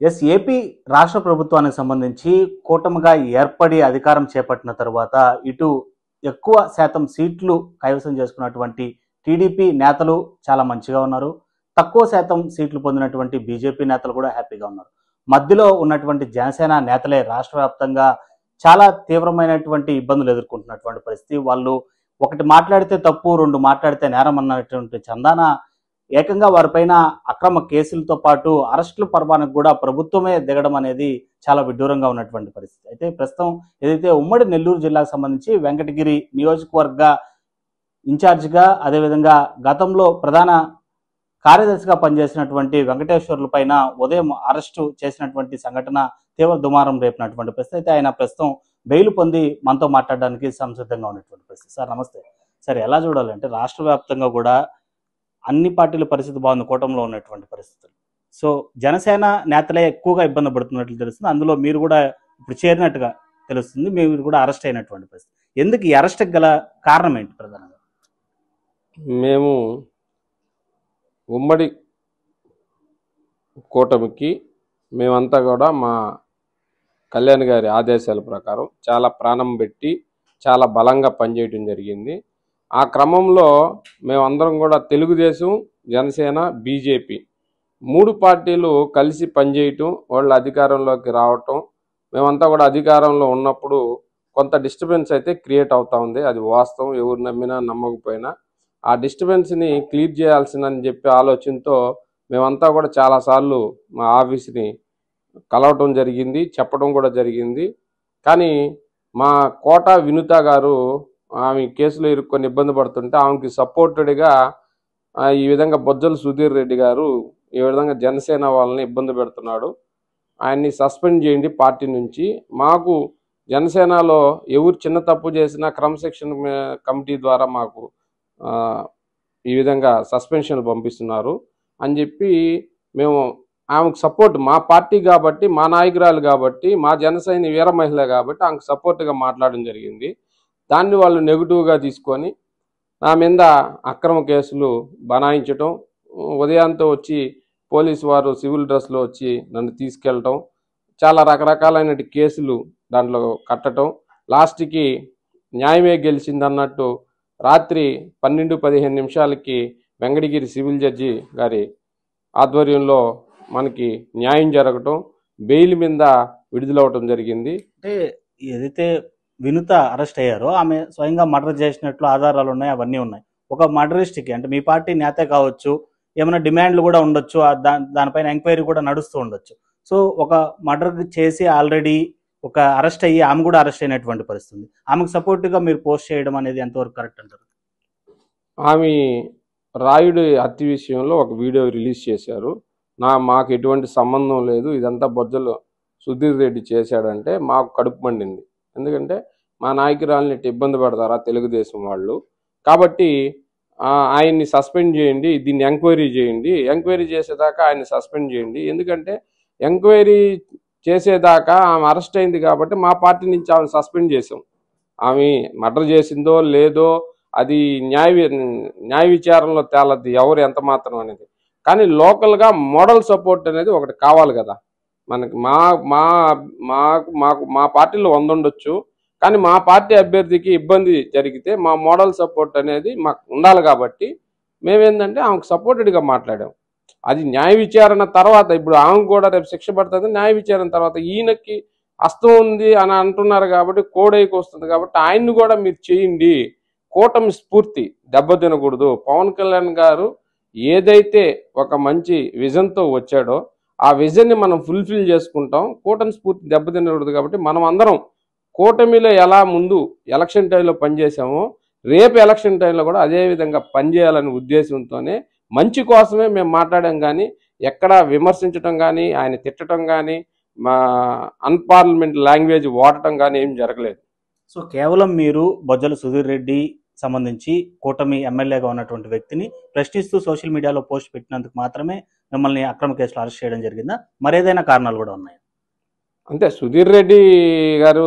AP రాష్ట్ర ప్రభుత్వానికి సంబంధించి కూటమిగా ఏర్పడి అధికారం చేపట్టిన తర్వాత ఇటు ఎక్కువ శాతం సీట్లు కైవసం చేసుకున్నటువంటి టీడీపీ నేతలు చాలా మంచిగా ఉన్నారు. తక్కువ శాతం సీట్లు పొందినటువంటి బీజేపీ నేతలు కూడా హ్యాపీగా ఉన్నారు. మధ్యలో ఉన్నటువంటి జనసేన నేతలే రాష్ట్ర వ్యాప్తంగా చాలా తీవ్రమైనటువంటి ఇబ్బందులు ఎదుర్కొంటున్నటువంటి పరిస్థితి. వాళ్ళు ఒకటి మాట్లాడితే తప్పు, రెండు మాట్లాడితే నేరం అన్నటువంటి చందాన ఏకంగా వారిపైన అక్రమ కేసులతో పాటు అరెస్టుల పర్వానికి కూడా ప్రభుత్వమే దిగడం అనేది చాలా విడ్డూరంగా ఉన్నటువంటి పరిస్థితి. అయితే ప్రస్తుతం ఏదైతే ఉమ్మడి నెల్లూరు జిల్లాకు సంబంధించి వెంకటగిరి నియోజకవర్గ ఇన్ఛార్జిగా, అదేవిధంగా గతంలో ప్రధాన కార్యదర్శిగా పనిచేసినటువంటి వెంకటేశ్వర్ల పైన ఉదయం అరెస్టు చేసినటువంటి సంఘటన తీవ్ర దుమారం రేపినటువంటి పరిస్థితి. అయితే ఆయన ప్రస్తుతం బెయిల్ పొంది మనతో మాట్లాడడానికి సంసిద్ధంగా ఉన్నటువంటి పరిస్థితి. సార్ నమస్తే. సార్, ఎలా చూడాలంటే రాష్ట్ర వ్యాప్తంగా కూడా అన్ని పార్టీల పరిస్థితి బాగుంది, కూటమిలో ఉన్నటువంటి పరిస్థితులు. సో జనసేన నేతలే ఎక్కువగా ఇబ్బంది పడుతున్నట్లు తెలుస్తుంది. అందులో మీరు కూడా ఇప్పుడు చేరినట్టుగా తెలుస్తుంది, మీరు కూడా అరెస్ట్ అయినటువంటి పరిస్థితి. ఎందుకు ఈ అరెస్ట్కి గల కారణం ఏంటి ప్రధానంగా? మేము ఉమ్మడి కూటమికి మేమంతా కూడా మా కళ్యాణ్ గారి ఆదేశాల ప్రకారం చాలా ప్రాణం పెట్టి చాలా బలంగా పనిచేయడం జరిగింది. ఆ క్రమంలో మేమందరం కూడా తెలుగుదేశం, జనసేన, బీజేపీ 3 పార్టీలు కలిసి పనిచేయటం, వాళ్ళ అధికారంలోకి రావటం, మేమంతా కూడా అధికారంలో ఉన్నప్పుడు కొంత డిస్టర్బెన్స్ అయితే క్రియేట్ అవుతా ఉంది. అది వాస్తవం, ఎవరు నమ్మినా నమ్మకపోయినా. ఆ డిస్టర్బెన్స్ని క్లియర్ చేయాల్సిందని చెప్పి ఆలోచనతో మేమంతా కూడా చాలాసార్లు మా ఆఫీస్ని కలవటం జరిగింది, చెప్పడం కూడా జరిగింది. కానీ మా కోట వినుత గారు ఆమె కేసులో ఇరుక్కొని ఇబ్బంది పడుతుంటే ఆమెకి సపోర్టెడ్గా ఈ విధంగా బొజ్జల సుధీర్ రెడ్డి గారు ఈ విధంగా జనసేన వాళ్ళని ఇబ్బంది పెడుతున్నాడు, ఆయన్ని సస్పెండ్ చేయండి పార్టీ నుంచి. మాకు జనసేనలో ఎవరు చిన్న తప్పు చేసినా క్రమశిక్షణ కమిటీ ద్వారా మాకు ఈ విధంగా సస్పెన్షన్ పంపిస్తున్నారు అని చెప్పి మేము ఆమెకు సపోర్ట్, మా పార్టీ కాబట్టి, మా నాయకురాలు కాబట్టి, మా జనసేన వీర మహిళ కాబట్టి ఆమెకు సపోర్ట్గా మాట్లాడడం జరిగింది. దాన్ని వాళ్ళు నెగిటివ్గా తీసుకొని నా మీద అక్రమ కేసులు బనాయించటం, ఉదయంతో వచ్చి పోలీసు వారు సివిల్ డ్రెస్లో వచ్చి నన్ను తీసుకెళ్ళటం, చాలా రకరకాలైన కేసులు దాంట్లో కట్టడం, లాస్ట్కి న్యాయమే గెలిచిందన్నట్టు రాత్రి 12-15 నిమిషాలకి వెంకటగిరి సివిల్ జడ్జి గారి ఆధ్వర్యంలో మనకి న్యాయం జరగటం, బెయిల్ మీద విడుదలవటం జరిగింది. అంటే ఏదైతే వినుత అరెస్ట్ అయ్యారో ఆమె స్వయంగా మర్డర్ చేసినట్లు ఆధారాలు ఉన్నాయి, అవన్నీ ఉన్నాయి. ఒక మర్డరిస్ట్కి అంటే మీ పార్టీ నేతే కావచ్చు, ఏమైనా డిమాండ్లు కూడా ఉండొచ్చు, దానిపైన ఎంక్వైరీ కూడా నడుస్తూ ఉండొచ్చు. సో ఒక మర్డర్ చేసి ఆల్రెడీ ఒక అరెస్ట్ అయ్యి ఆమె కూడా అరెస్ట్ అయినటువంటి పరిస్థితి. ఆమెకు సపోర్ట్గా మీరు పోస్ట్ చేయడం అనేది ఎంతవరకు కరెక్ట్ అంటారు? ఆమె రాయుడు హత్య విషయంలో ఒక వీడియో రిలీజ్ చేశారు. మాకు ఎటువంటి సంబంధం లేదు, ఇదంతా బొజ్జలు సుధీర్ రెడ్డి చేశాడంటే మాకు కడుపు మండింది. ఎందుకంటే మా నాయకురాలని ఇబ్బంది పెడతారా తెలుగుదేశం వాళ్ళు, కాబట్టి ఆయన్ని సస్పెండ్ చేయండి, దీన్ని ఎంక్వైరీ చేయండి, ఎంక్వైరీ చేసేదాకా ఆయన్ని సస్పెండ్ చేయండి. ఎందుకంటే ఎంక్వైరీ చేసేదాకా ఆమె అరెస్ట్ అయింది కాబట్టి మా పార్టీ నుంచి ఆమెను సస్పెండ్ చేసాం. ఆమె మర్డర్ చేసిందో లేదో అది న్యాయ విచారణలో తేలద్ది ఎవరు ఎంత మాత్రం అనేది. కానీ లోకల్గా మోడల్ సపోర్ట్ అనేది ఒకటి కావాలి కదా మనకి. మా పార్టీలో 100 ఉండొచ్చు, కానీ మా పార్టీ అభ్యర్థికి ఇబ్బంది జరిగితే మా మోడల్ సపోర్ట్ అనేది మాకు ఉండాలి. కాబట్టి మేమేందంటే ఆమెకు సపోర్టెడ్గా మాట్లాడాం. అది న్యాయ విచారణ తర్వాత, ఇప్పుడు ఆమె కూడా రేపు శిక్ష పడుతుంది, న్యాయ విచారణ తర్వాత ఈయనకి హస్తం ఉంది అని అంటున్నారు కాబట్టి కోడైకి వస్తుంది కాబట్టి ఆయన్ని కూడా మీరు చేయండి. కూటమి స్ఫూర్తి దెబ్బతినకూడదు. పవన్ కళ్యాణ్ గారు ఏదైతే ఒక మంచి విజన్తో వచ్చాడో ఆ విజన్ని మనం ఫుల్ఫిల్ చేసుకుంటాం. కూటమి స్ఫూర్తి దెబ్బతినకూడదు కాబట్టి మనం అందరం కూటమిలో ఎలా ముందు ఎలక్షన్ టైంలో పనిచేసామో రేపు ఎలక్షన్ టైంలో కూడా అదే విధంగా పనిచేయాలనే ఉద్దేశంతోనే, మంచి కోసమే మేము మాట్లాడాం. కానీ ఎక్కడ విమర్శించడం కానీ, ఆయన తిట్టడం కానీ, మా అన్పార్లమెంట్ లాంగ్వేజ్ వాడటం కానీ ఏం జరగలేదు. సో కేవలం మీరు బొజ్జల సుధీర్ రెడ్డి సంబంధించి కూటమి ఎమ్మెల్యేగా ఉన్నటువంటి వ్యక్తిని ప్రశ్నిస్తూ సోషల్ మీడియాలో పోస్ట్ పెట్టినందుకు మాత్రమే మిమ్మల్ని అక్రమ కేసులో అరెస్ట్ చేయడం జరిగిందా? మరేదైనా కారణాలు కూడా ఉన్నాయి? అంతే, సుధీర్ రెడ్డి గారు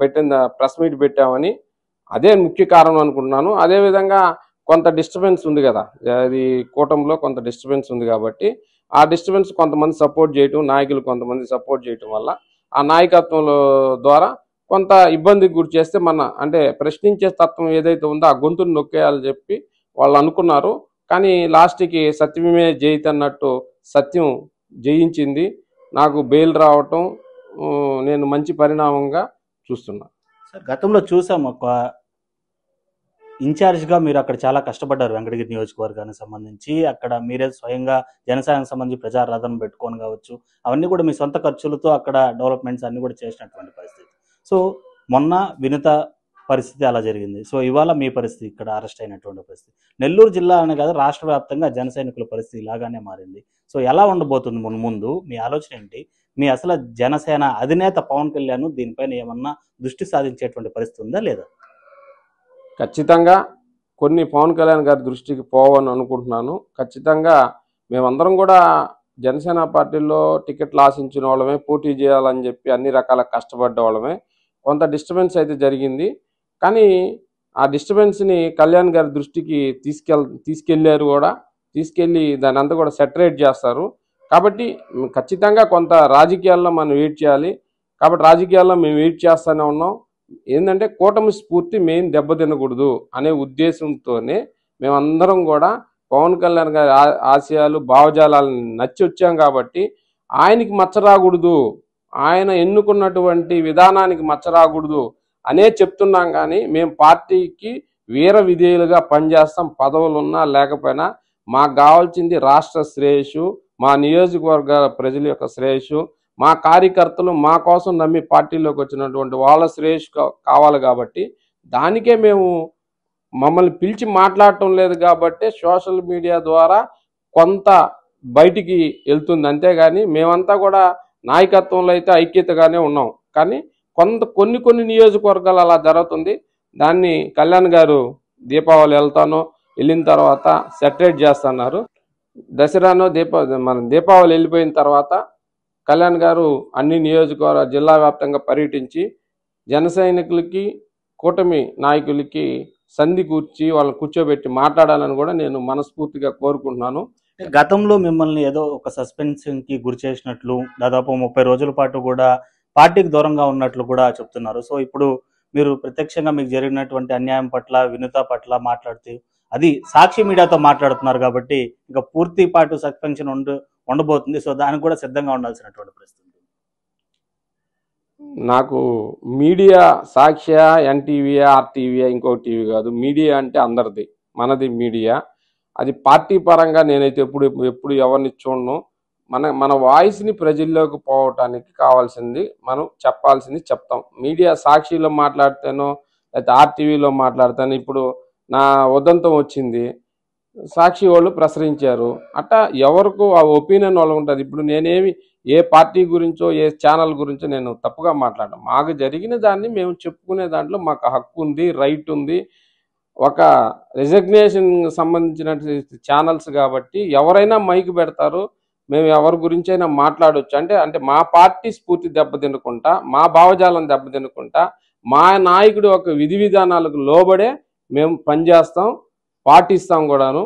పెట్టిన ప్రెస్ మీట్ పెట్టామని అదే ముఖ్య కారణం అనుకుంటున్నాను. అదేవిధంగా కొంత డిస్టర్బెన్స్ ఉంది కదా, అది కూటమిలో కొంత డిస్టర్బెన్స్ ఉంది కాబట్టి ఆ డిస్టర్బెన్స్ కొంతమంది సపోర్ట్ చేయటం, నాయకులు కొంతమంది సపోర్ట్ చేయటం వల్ల ఆ నాయకత్వంలో ద్వారా కొంత ఇబ్బందికి గురి చేస్తే అంటే ప్రశ్నించే తత్వం ఏదైతే ఉందో ఆ గొంతును నొక్కేయాలని చెప్పి వాళ్ళు అనుకున్నారు. కానీ లాస్ట్కి సత్యమే జయిత అన్నట్టు సత్యం జయించింది. నాకు బెయిల్ రావటం నేను మంచి పరిణామంగా చూస్తున్నా. సార్, గతంలో చూసాం ఒక ఇన్ఛార్జ్గా మీరు అక్కడ చాలా కష్టపడ్డారు వెంకటగిరి నియోజకవర్గానికి సంబంధించి. అక్కడ మీరే స్వయంగా జనసేనకు సంబంధించి ప్రజారాధన పెట్టుకొని కావచ్చు, అవన్నీ కూడా మీ సొంత ఖర్చులతో అక్కడ డెవలప్మెంట్స్ అన్ని కూడా చేసినటువంటి పరిస్థితి. సో మొన్న వినుత పరిస్థితి అలా జరిగింది. సో ఇవాళ మీ పరిస్థితి ఇక్కడ అరెస్ట్ అయినటువంటి పరిస్థితి. నెల్లూరు జిల్లా అనే కాదు, రాష్ట్ర వ్యాప్తంగా జన సైనికుల పరిస్థితి ఇలాగానే మారింది. సో ఎలా ఉండబోతుంది ముందు మీ ఆలోచన ఏంటి? మీ అసలు జనసేన అధినేత పవన్ కళ్యాణ్ దీనిపైన ఏమన్నా దృష్టి సాధించేటువంటి పరిస్థితి ఉందా లేదా? ఖచ్చితంగా కొన్ని పవన్ కళ్యాణ్ గారి దృష్టికి పోవని అనుకుంటున్నాను. ఖచ్చితంగా మేమందరం కూడా జనసేన పార్టీలో టికెట్లు ఆశించిన వాళ్ళమే, పోటీ చేయాలని చెప్పి అన్ని రకాల కష్టపడ్డ వాళ్ళమే. కొంత డిస్టర్బెన్స్ అయితే జరిగింది. కానీ ఆ డిస్టర్బెన్స్ని కళ్యాణ్ గారి దృష్టికి తీసుకెళ్ళారు కూడా. తీసుకెళ్ళి దాన్ని అంతా కూడా సెటరేట్ చేస్తారు. కాబట్టి ఖచ్చితంగా కొంత రాజకీయాల్లో మనం వెయిట్ చేయాలి. కాబట్టి రాజకీయాల్లో మేము వెయిట్ చేస్తూనే ఉన్నాం. ఏంటంటే కూటమి స్ఫూర్తి మెయిన్ దెబ్బతినకూడదు అనే ఉద్దేశంతోనే మేమందరం కూడా పవన్ కళ్యాణ్ గారి ఆశయాలు, భావజాలాలను నచ్చి వచ్చాం. కాబట్టి ఆయనకి మచ్చ రాకూడదు, ఆయన ఎన్నుకున్నటువంటి విధానానికి మచ్చ రాకూడదు అనే చెప్తున్నాం. కానీ మేము పార్టీకి వీర విధేయులుగా పనిచేస్తాం. పదవులున్నా లేకపోయినా మాకు కావాల్సింది రాష్ట్ర శ్రేయస్సు, మా నియోజకవర్గ ప్రజల యొక్క శ్రేయస్సు, మా కార్యకర్తలు మా కోసం నమ్మి పార్టీలోకి వచ్చినటువంటి వాళ్ళ శ్రేయస్సు కావాలి. కాబట్టి దానికే మేము మమ్మల్ని పిలిచి మాట్లాడటం లేదు. కాబట్టి సోషల్ మీడియా ద్వారా కొంత బయటికి వెళ్తుంది. అంతేగాని మేమంతా కూడా నాయకత్వంలో అయితే ఐక్యతగానే ఉన్నాం. కానీ కొన్ని నియోజకవర్గాలు అలా జరుగుతుంది. దాన్ని కళ్యాణ్ గారు దీపావళి వెళ్ళిన తర్వాత సెటరేట్ చేస్తున్నారు. దసరానో దీపావళి వెళ్ళిపోయిన తర్వాత కళ్యాణ్ గారు అన్ని నియోజకవర్గ జిల్లా వ్యాప్తంగా పర్యటించి జన సైనికులకి, కూటమి నాయకులకి సంధి కూర్చి వాళ్ళని కూర్చోబెట్టి మాట్లాడాలని కూడా నేను మనస్ఫూర్తిగా కోరుకుంటున్నాను. గతంలో మిమ్మల్ని ఏదో ఒక సస్పెన్షన్కి గురి చేసినట్లు, దాదాపు 30 రోజుల పాటు కూడా పార్టీకి దూరంగా ఉన్నట్లు కూడా చెప్తున్నారు. సో ఇప్పుడు మీరు ప్రత్యక్షంగా మీకు జరిగినటువంటి అన్యాయం పట్ల, వినుత పట్ల మాట్లాడుతూ అది సాక్షి మీడియాతో మాట్లాడుతున్నారు. కాబట్టి ఇంకా పూర్తి పాటు సస్పెన్షన్ ఉండబోతుంది. సో దానికి కూడా సిద్ధంగా ఉండాల్సినటువంటి పరిస్థితి. నాకు మీడియా సాక్ష్య, ఎన్టీవీ, ఆర్టీవీ, ఇంకో టీవీ కాదు. మీడియా అంటే అందరిది, మనది మీడియా. అది పార్టీ పరంగా నేనైతే ఎప్పుడు ఎవరిని చూడను. మన వాయిస్ని ప్రజల్లోకి పోవటానికి కావాల్సింది మనం చెప్పాల్సింది చెప్తాం. మీడియా సాక్షిలో మాట్లాడితేనో లేకపోతే ఆర్టీవీలో మాట్లాడితేనో ఇప్పుడు నా ఉదంతం వచ్చింది, సాక్షి వాళ్ళు ప్రసరించారు. అట్టా ఎవరికి ఆ ఒపీనియన్ వాళ్ళు ఉంటుంది. ఇప్పుడు నేనేమి ఏ పార్టీ గురించో ఏ ఛానల్ గురించో నేను తప్పుగా మాట్లాడను. మాకు జరిగిన దాన్ని మేము చెప్పుకునే దాంట్లో మాకు హక్కు ఉంది, రైట్ ఉంది. ఒక రిజగ్నేషన్ సంబంధించిన ఛానల్స్ కాబట్టి ఎవరైనా మైక్ పెడతారు, మేము ఎవరి గురించి అయినా మాట్లాడవచ్చు. అంటే మా పార్టీ స్ఫూర్తి దెబ్బతినకుండా, మా భావజాలం దెబ్బతినకుండా, మా నాయకుడు ఒక విధి విధానాలకు లోబడే మేము పనిచేస్తాం, పాటిస్తాం కూడాను.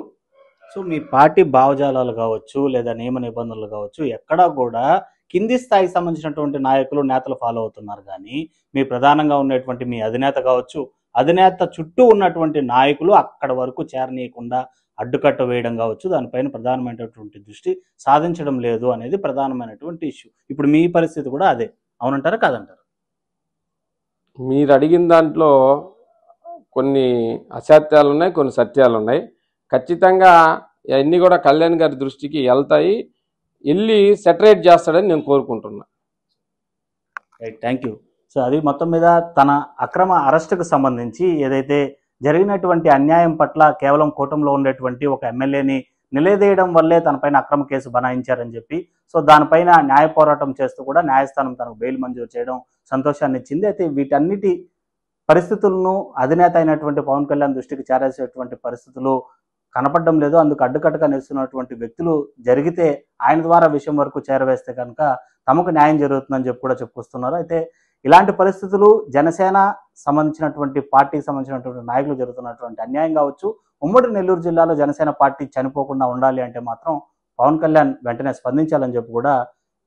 సో మీ పార్టీ భావజాలాలు కావచ్చు, లేదా నియమ నిబంధనలు కావచ్చు, ఎక్కడా కూడా కింది స్థాయికి సంబంధించినటువంటి నాయకులు, నేతలు ఫాలో అవుతున్నారు. కానీ మీ ప్రధానంగా ఉన్నటువంటి మీ అధినేత కావచ్చు, అధినేత చుట్టూ ఉన్నటువంటి నాయకులు అక్కడ వరకు చేరనీయకుండా అడ్డుకట్ట వేయడం కావచ్చు, దానిపైన ప్రధానమైనటువంటి దృష్టి సాధించడం లేదు అనేది ప్రధానమైనటువంటి ఇష్యూ. ఇప్పుడు మీ పరిస్థితి కూడా అదే, అవునంటారా కాదంటారా? మీరు అడిగిన దాంట్లో కొన్ని అసత్యాలు ఉన్నాయి, కొన్ని సత్యాలు ఉన్నాయి. ఖచ్చితంగా అవన్నీ కూడా కళ్యాణ్ గారి దృష్టికి వెళ్తాయి, వెళ్ళి సెటరేట్ చేస్తాడని నేను కోరుకుంటున్నా. Right, thank you. సో అది మొత్తం మీద తన అక్రమ అరెస్టుకు సంబంధించి ఏదైతే జరిగినటువంటి అన్యాయం పట్ల కేవలం కూటమిలో ఉండేటువంటి ఒక ఎమ్మెల్యేని నిలదీయడం వల్లే తనపైన అక్రమ కేసు బనాయించారని చెప్పి, సో దానిపైన న్యాయ పోరాటం చేస్తూ కూడా న్యాయస్థానం తనకు బెయిల్ మంజూరు చేయడం సంతోషాన్ని ఇచ్చింది. అయితే వీటన్నిటి పరిస్థితులను అధినేత అయినటువంటి పవన్ కళ్యాణ్ దృష్టికి చేరేసేటువంటి పరిస్థితులు కనపడడం లేదు. అందుకు అడ్డుకట్టుగా నిలుస్తున్నటువంటి వ్యక్తులు జరిగితే ఆయన ద్వారా విషయం వరకు చేరవేస్తే కనుక తమకు న్యాయం జరుగుతుందని చెప్పి కూడా చెప్పుకొస్తున్నారు. అయితే ఇలాంటి పరిస్థితులు జనసేన సంబంధించినటువంటి పార్టీకి సంబంధించినటువంటి నాయకులు జరుగుతున్నటువంటి అన్యాయం కావచ్చు, ఉమ్మడి నెల్లూరు జిల్లాలో జనసేన పార్టీ చనిపోకుండా ఉండాలి అంటే మాత్రం పవన్ కళ్యాణ్ వెంటనే స్పందించాలని చెప్పి కూడా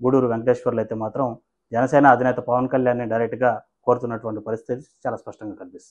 గూడూరు వెంకటేశ్వర్లు అయితే మాత్రం జనసేన అధినేత పవన్ కళ్యాణ్ని డైరెక్ట్గా కోరుతున్నటువంటి పరిస్థితి చాలా స్పష్టంగా కనిపిస్తుంది.